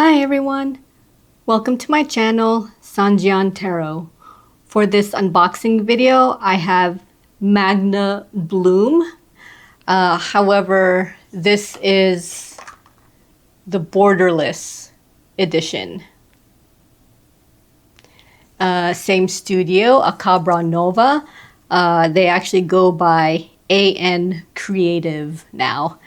Hi everyone! Welcome to my channel, Sanjian Tarot. For this unboxing video, I have Magna Bloom. However, this is the Borderless edition. Same studio, Acabra Nova. They actually go by AN Creative now.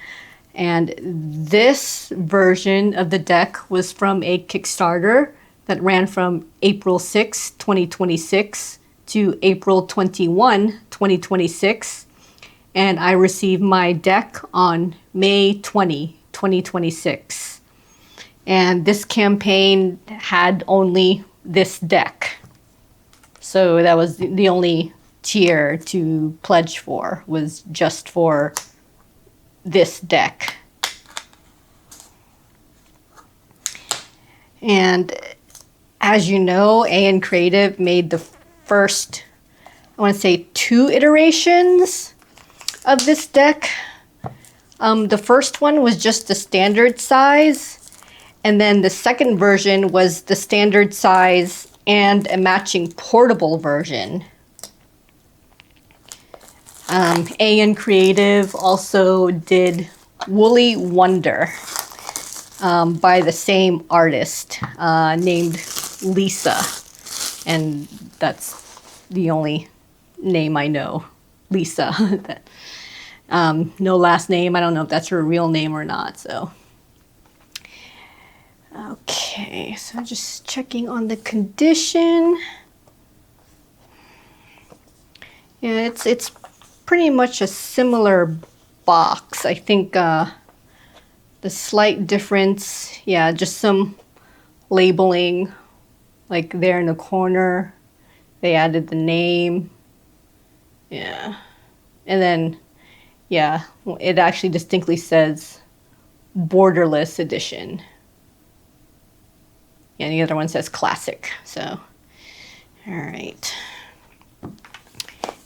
And this version of the deck was from a Kickstarter that ran from April 6, 2026 to April 21, 2026. And I received my deck on May 20, 2026. And this campaign had only this deck. So that was the only tier to pledge for, was just for this deck. And as you know, AN Creative made the first, I want to say, 2 iterations of this deck. The first one was just the standard size, and then the second version was the standard size and a matching portable version. AN Creative also did Woolly Wonder by the same artist named Lisa. And that's the only name I know, Lisa. No last name. I don't know if that's her real name or not. So, okay, so just checking on the condition. Yeah, it's pretty much a similar box. I think the slight difference, yeah, just some labeling, like there in the corner, they added the name. Yeah, and then, yeah, it actually distinctly says Borderless edition. Yeah, and the other one says classic. So, all right.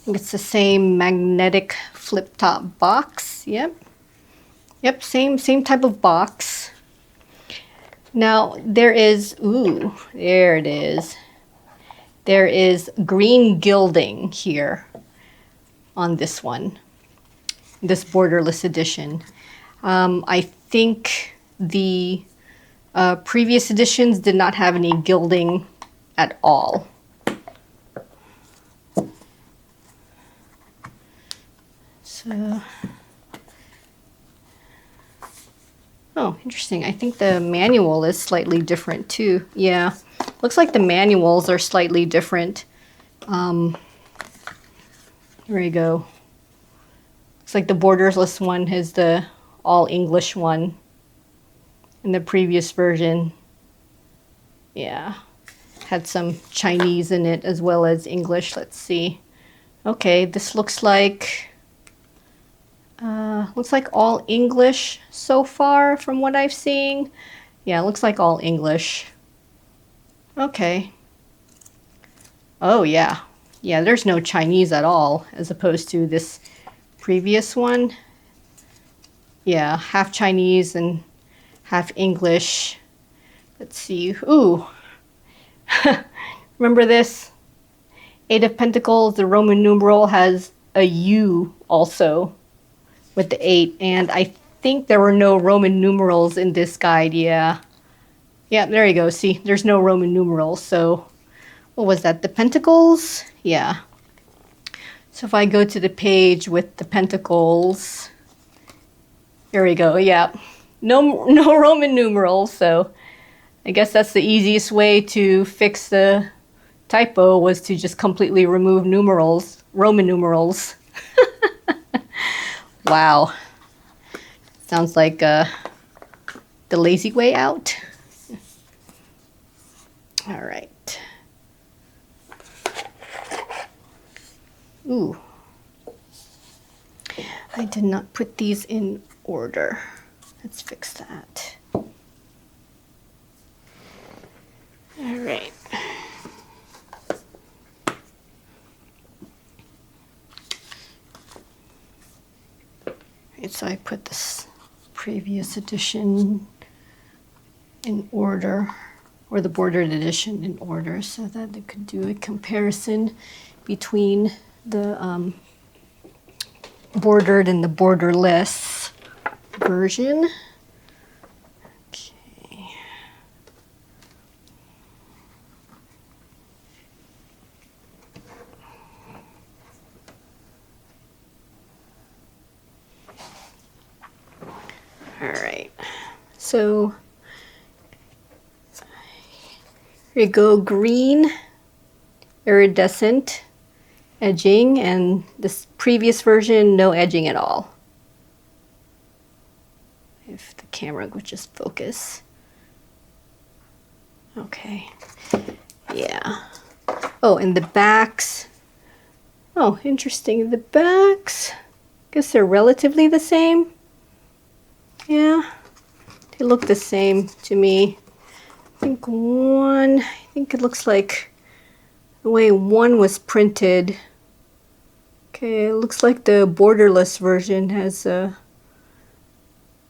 It's the same magnetic flip-top box. Yep, same type of box. Now there is, ooh, there it is. There is green gilding here on this one, this Borderless edition. I think the previous editions did not have any gilding at all. So, oh, interesting. I think the manual is slightly different too. Yeah, looks like the manuals are slightly different. There you go. Looks like the Borderless one is the all English one. In the previous version, yeah, had some Chinese in it as well as English. Let's see. Okay, this looks like all English so far from what I've seen. Yeah, it looks like all English. Okay. Oh yeah. Yeah, there's no Chinese at all as opposed to this previous one. Yeah, half Chinese and half English. Let's see. Ooh. Remember this? 8 of Pentacles, the Roman numeral has a U also with the 8, and I think there were no Roman numerals in this guide. Yeah, there you go. See, there's no Roman numerals. So what was that, the Pentacles? Yeah, so if I go to the page with the Pentacles, here we go. Yeah, no Roman numerals. So I guess that's the easiest way to fix the typo, was to just completely remove numerals, Roman numerals. Wow. Sounds like the lazy way out. All right. Ooh. I did not put these in order. Let's fix that. All right. So I put this previous edition in order, or the bordered edition in order, so that they could do a comparison between the bordered and the borderless version. Okay. All right. So here you go, green, iridescent edging, and this previous version, no edging at all. If the camera would just focus. Okay. Yeah. Oh, and the backs. Oh, interesting. The backs, I guess they're relatively the same. Yeah, they look the same to me. I think it looks like the way one was printed. Okay, it looks like the borderless version has a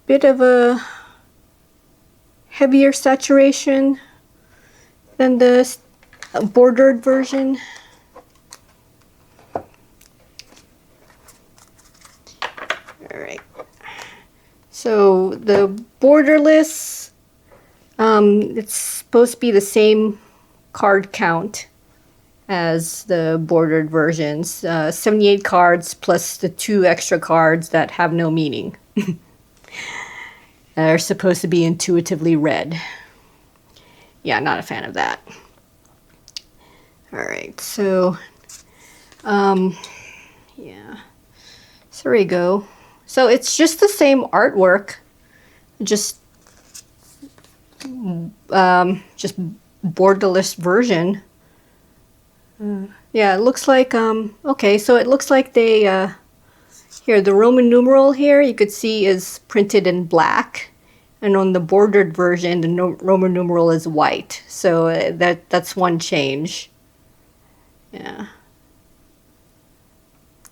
bit of a heavier saturation than the bordered version. All right. So the borderless, it's supposed to be the same card count as the bordered versions. 78 cards plus the 2 extra cards that have no meaning. They're supposed to be intuitively read. Yeah, not a fan of that. All right, so, yeah. So there we go. So it's just the same artwork, just borderless version. Yeah, it looks like, okay, so it looks like they, here, the Roman numeral here, you could see is printed in black. And on the bordered version, the Roman numeral is white. So that's one change. Yeah.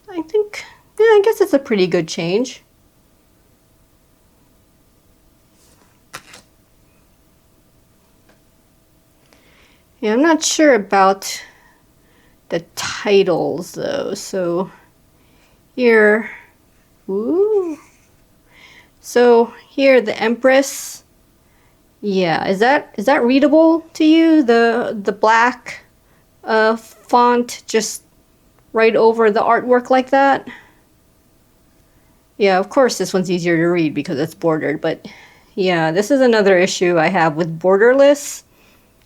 I think, yeah, I guess it's a pretty good change. Yeah, I'm not sure about the titles though. So here, ooh. So here, the Empress. Yeah, is that readable to you? The black font just right over the artwork like that? Yeah, of course this one's easier to read because it's bordered, but yeah, this is another issue I have with borderless.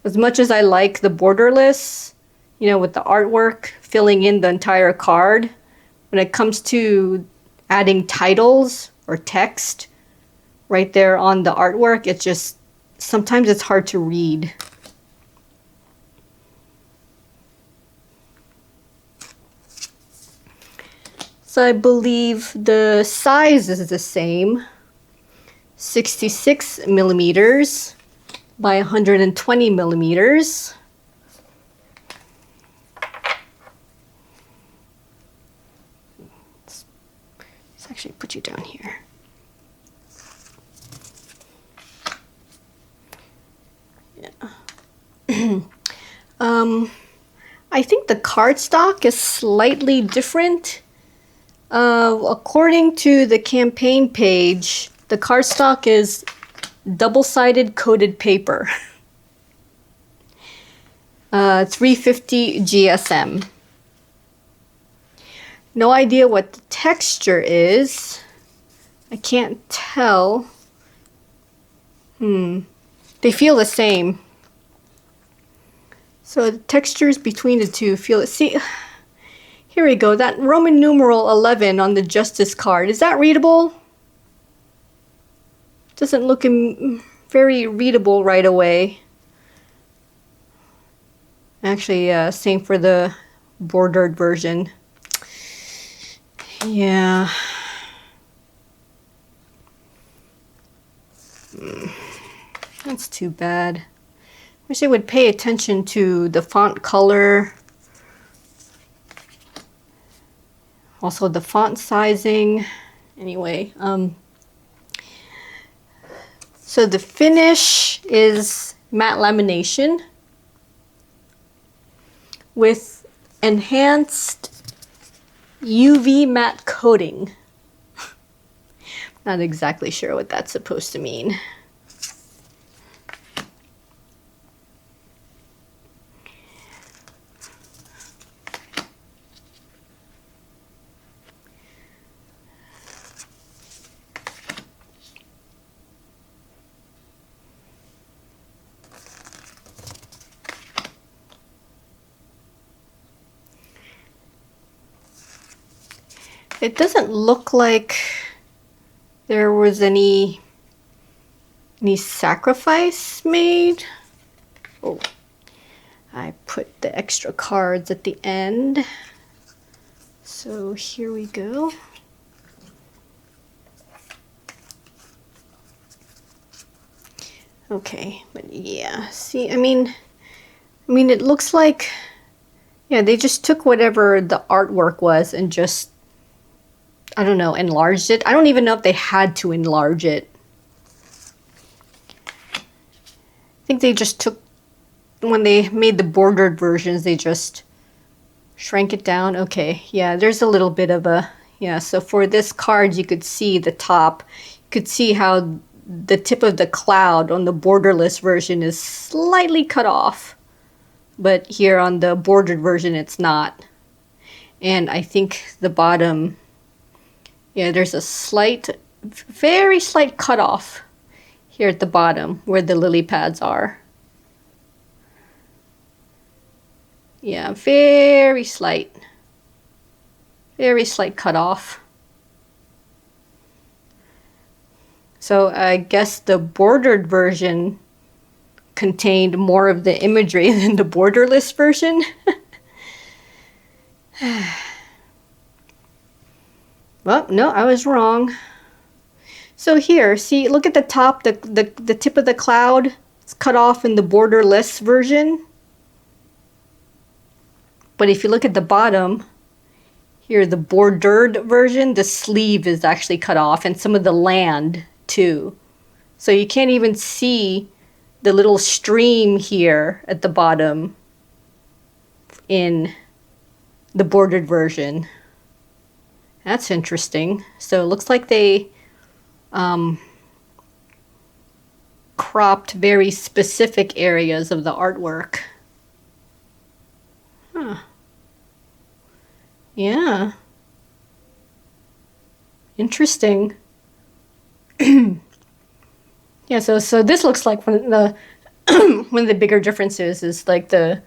As much as I like the borderless, you know, with the artwork filling in the entire card, when it comes to adding titles or text right there on the artwork, it just, sometimes it's hard to read. So I believe the size is the same, 66 millimeters by 120 millimeters. Let's actually put you down here. Yeah. I think the cardstock is slightly different. According to the campaign page, the cardstock is double-sided coated paper. 350 GSM. No idea what the texture is. I can't tell. They feel the same. So the textures between the two feel, see, here we go, that Roman numeral 11 on the Justice card, is that readable? Doesn't look very readable right away. Actually, same for the bordered version. Yeah. That's too bad. Wish they would pay attention to the font color. Also the font sizing. Anyway, So the finish is matte lamination with enhanced UV matte coating. Not exactly sure what that's supposed to mean. It doesn't look like there was any sacrifice made. Oh, I put the extra cards at the end. So here we go. Okay, but yeah, see, I mean, it looks like, yeah, they just took whatever the artwork was and just, I don't know, enlarged it. I don't even know if they had to enlarge it. I think they just took, when they made the bordered versions, they just shrank it down. Okay, yeah, there's a little bit of a, yeah, so for this card, you could see the top. You could see how the tip of the cloud on the borderless version is slightly cut off. But here on the bordered version, it's not. And I think the bottom, yeah, there's a slight, very slight cutoff here at the bottom where the lily pads are. Yeah, very slight cutoff. So I guess the bordered version contained more of the imagery than the borderless version. Well, no, I was wrong. So here, see, look at the top, the tip of the cloud. It's cut off in the borderless version. But if you look at the bottom, here, the bordered version, the sleeve is actually cut off, and some of the land too. So you can't even see the little stream here at the bottom in the bordered version. That's interesting. So it looks like they cropped very specific areas of the artwork. Huh. Yeah. Interesting. Yeah, so this looks like one of the one of the bigger differences is like the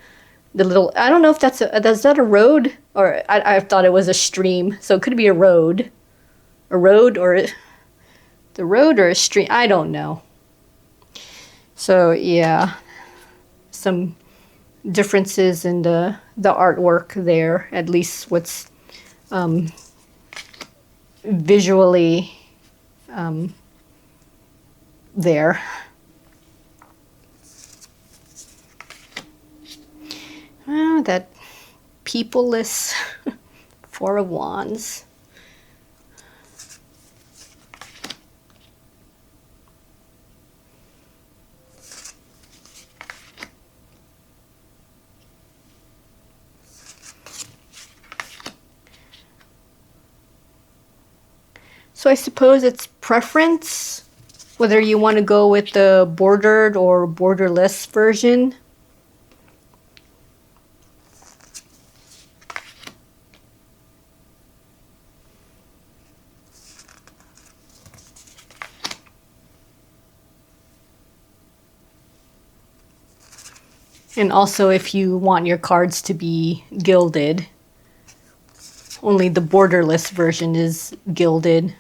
little, I don't know if that's that a road, or I thought it was a stream, so it could be a road or the road or a stream, I don't know. So yeah, some differences in the artwork there, at least what's visually there. That peopleless Four of Wands. So I suppose it's preference, whether you want to go with the bordered or borderless version. And also if you want your cards to be gilded, only the borderless version is gilded.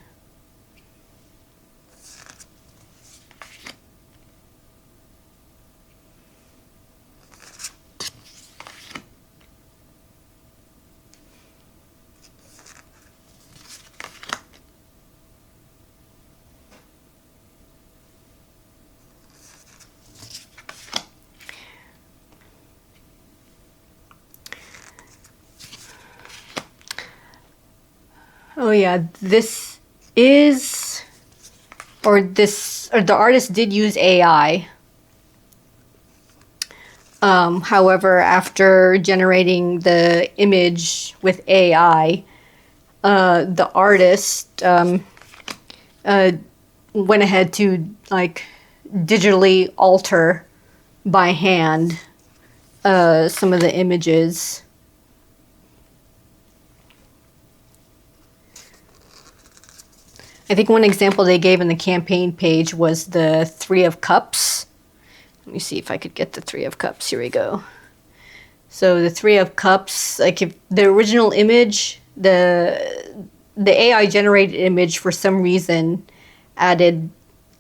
Oh yeah, this is or the artist did use AI. However, after generating the image with AI, the artist went ahead to like digitally alter by hand some of the images. I think one example they gave in the campaign page was the Three of Cups. Let me see if I could get the Three of Cups. Here we go. So the Three of Cups, like if the original image, the AI generated image for some reason added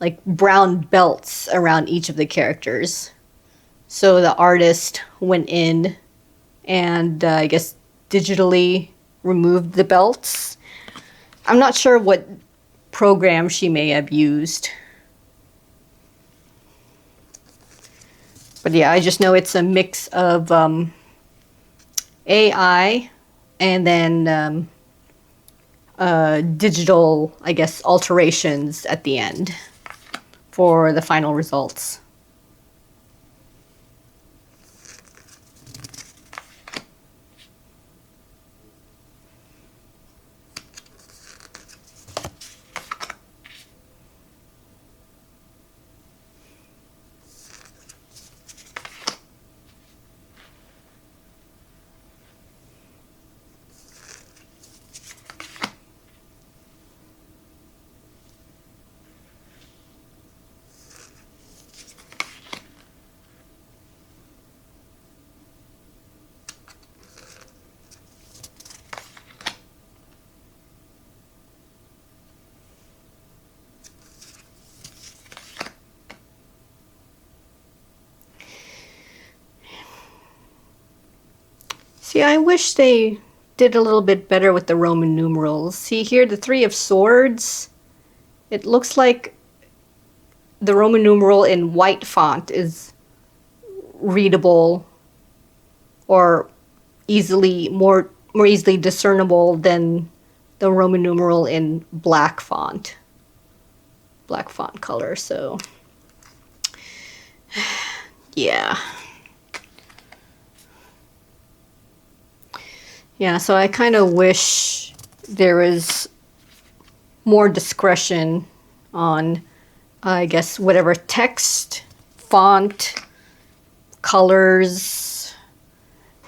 like brown belts around each of the characters. So the artist went in and I guess digitally removed the belts. I'm not sure what program she may have used. But yeah, I just know it's a mix of AI and then digital, I guess, alterations at the end for the final results. See, I wish they did a little bit better with the Roman numerals. See here, the Three of Swords, it looks like the Roman numeral in white font is readable or more easily discernible than the Roman numeral in black font color. So yeah. Yeah, so I kind of wish there was more discretion on, I guess, whatever text, font, colors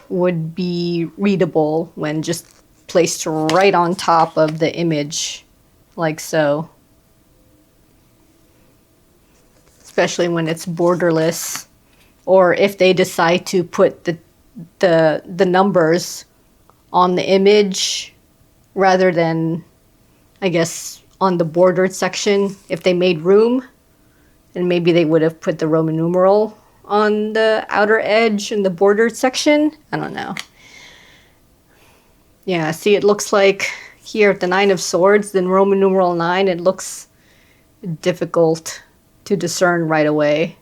would be readable when just placed right on top of the image, like so. Especially when it's borderless, or if they decide to put the numbers on the image rather than, I guess, on the bordered section. If they made room, and maybe they would have put the Roman numeral on the outer edge in the bordered section. I don't know. Yeah, see, it looks like here at the Nine of Swords, then Roman numeral 9, it looks difficult to discern right away.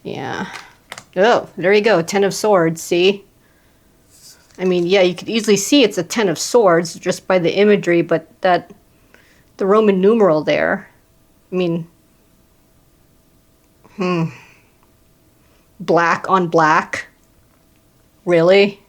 Yeah. Oh, there you go, Ten of Swords, see? I mean, yeah, you could easily see it's a Ten of Swords just by the imagery, but the Roman numeral there, I mean, black on black, really?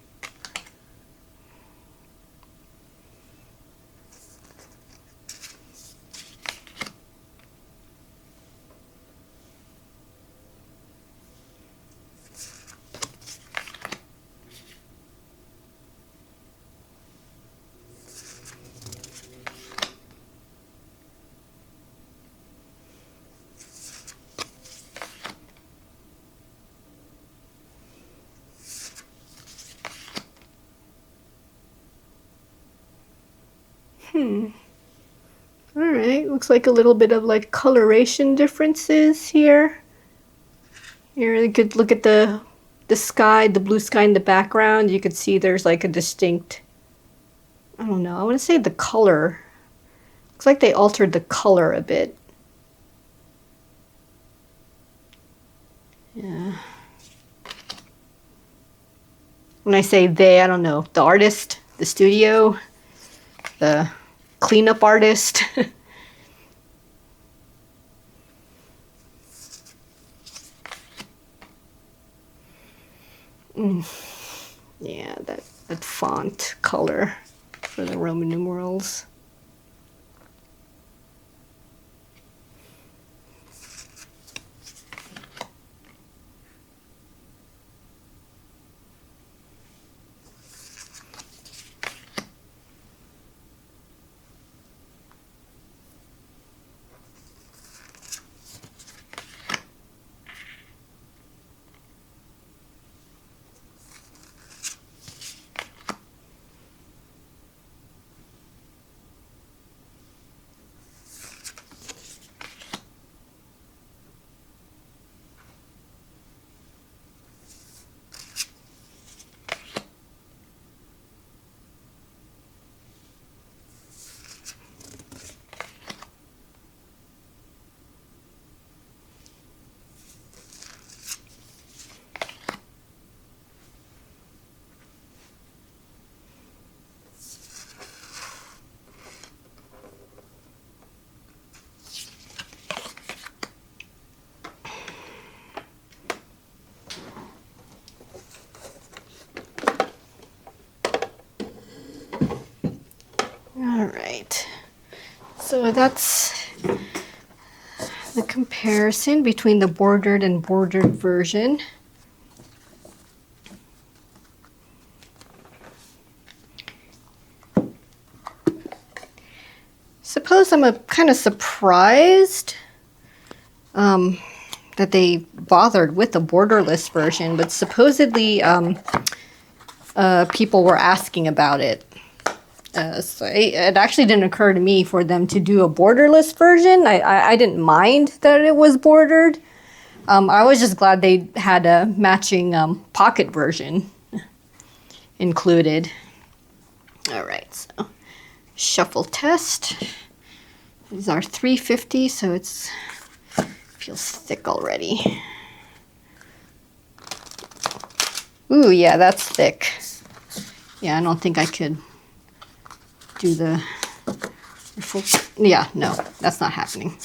Alright, looks like a little bit of like coloration differences here. Here you could look at the sky, the blue sky in the background. You could see there's like a distinct, I don't know, I want to say the color. Looks like they altered the color a bit. Yeah. When I say they, I don't know, the artist, the studio, the cleanup artist. Yeah, that font color for the Roman numerals. All right, so that's the comparison between the bordered and bordered version. Suppose I'm kind of surprised that they bothered with the borderless version, but supposedly people were asking about it. So it actually didn't occur to me for them to do a borderless version. I didn't mind that it was bordered. I was just glad they had a matching pocket version included. All right, so shuffle test. These are 350, so it's feels thick already. Ooh, yeah, that's thick. Yeah, I don't think I could do the full. Yeah, no, that's not happening.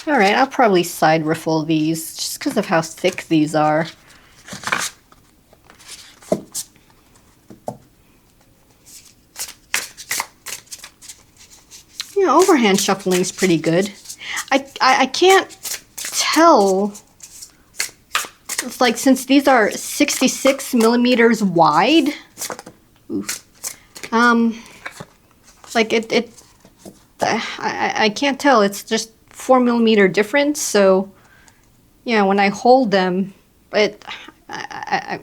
All right, I'll probably side riffle these just because of how thick these are. Yeah, overhand shuffling is pretty good. I can't tell. It's like, since these are 66 millimeters wide, like I can't tell. It's just 4 millimeter difference. So yeah, when I hold them, I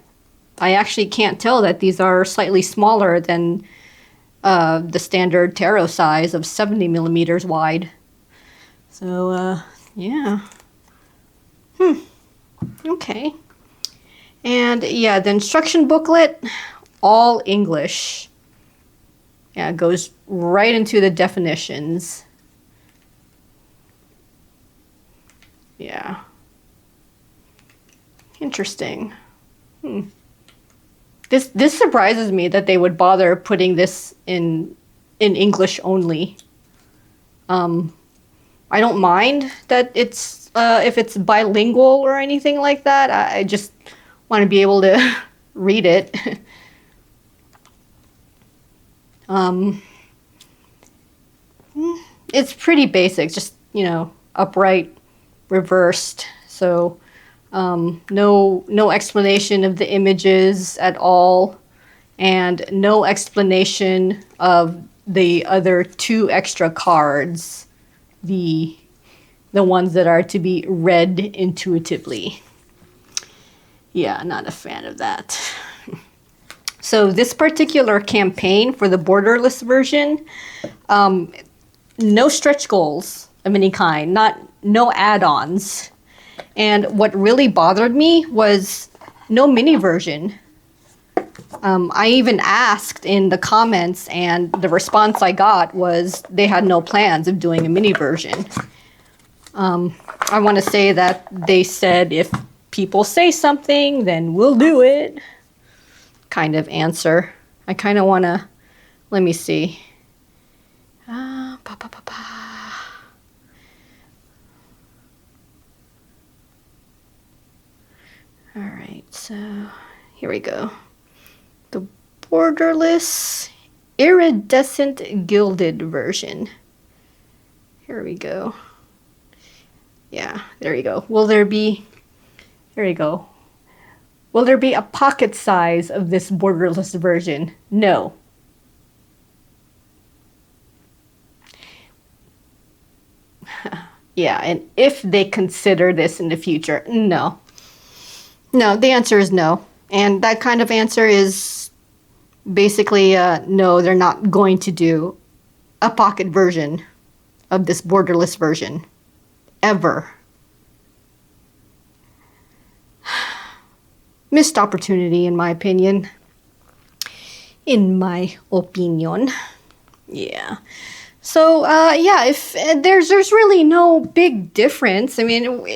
actually can't tell that these are slightly smaller than the standard tarot size of 70 millimeters wide. So yeah. Okay. And yeah, the instruction booklet, all English. Yeah, it goes right into the definitions. Yeah. Interesting. This surprises me that they would bother putting this in English only. I don't mind that it's if it's bilingual or anything like that. I just want to be able to read it. It's pretty basic, just, you know, upright, reversed. So no explanation of the images at all, and no explanation of the other 2 extra cards, the ones that are to be read intuitively. Yeah, not a fan of that. So this particular campaign for the borderless version, no stretch goals of any kind, no add-ons. And what really bothered me was no mini version. I even asked in the comments, and the response I got was they had no plans of doing a mini version. I want to say that they said if people say something, then we'll do it kind of answer. I kind of want to, let me see. All right, so here we go. The Borderless Iridescent Gilded version. Here we go. Yeah, there you go. Will there be, there you go. Will there be a pocket size of this borderless version? No. Yeah, and if they consider this in the future, no. No, the answer is no. And that kind of answer is basically no, they're not going to do a pocket version of this borderless version. Ever. Missed opportunity, in my opinion. In my opinion. Yeah. So, yeah, if there's really no big difference. I mean,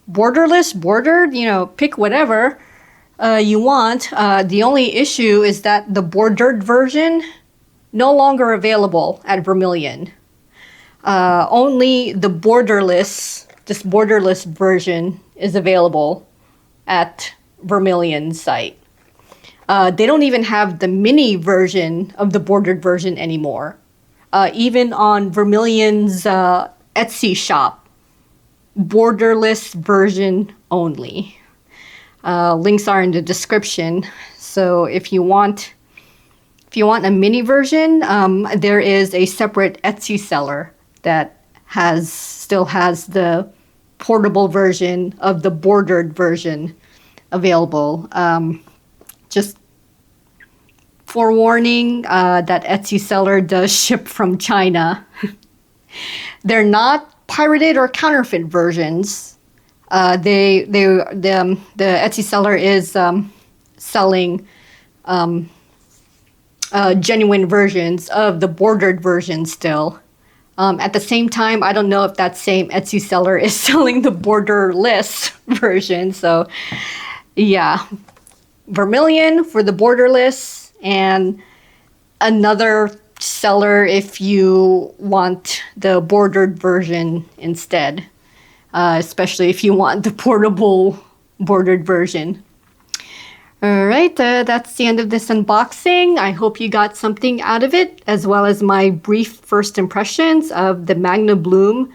borderless, bordered, you know, pick whatever you want. The only issue is that the bordered version no longer available at Vermilion. Only the borderless, this borderless version is available at Vermilion's site. They don't even have the mini version of the bordered version anymore. Even on Vermilion's Etsy shop, borderless version only. Links are in the description. So if you want a mini version, there is a separate Etsy seller that still has the portable version of the bordered version available. Just forewarning, that Etsy seller does ship from China. They're not pirated or counterfeit versions. The Etsy seller is selling genuine versions of the bordered version still. At the same time, I don't know if that same Etsy seller is selling the borderless version. So, yeah, Vermilion for the borderless, and another seller if you want the bordered version instead, especially if you want the portable bordered version. All right, that's the end of this unboxing. I hope you got something out of it, as well as my brief first impressions of the Magna Bloom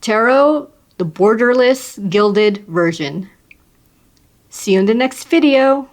Tarot, the borderless gilded version. See you in the next video.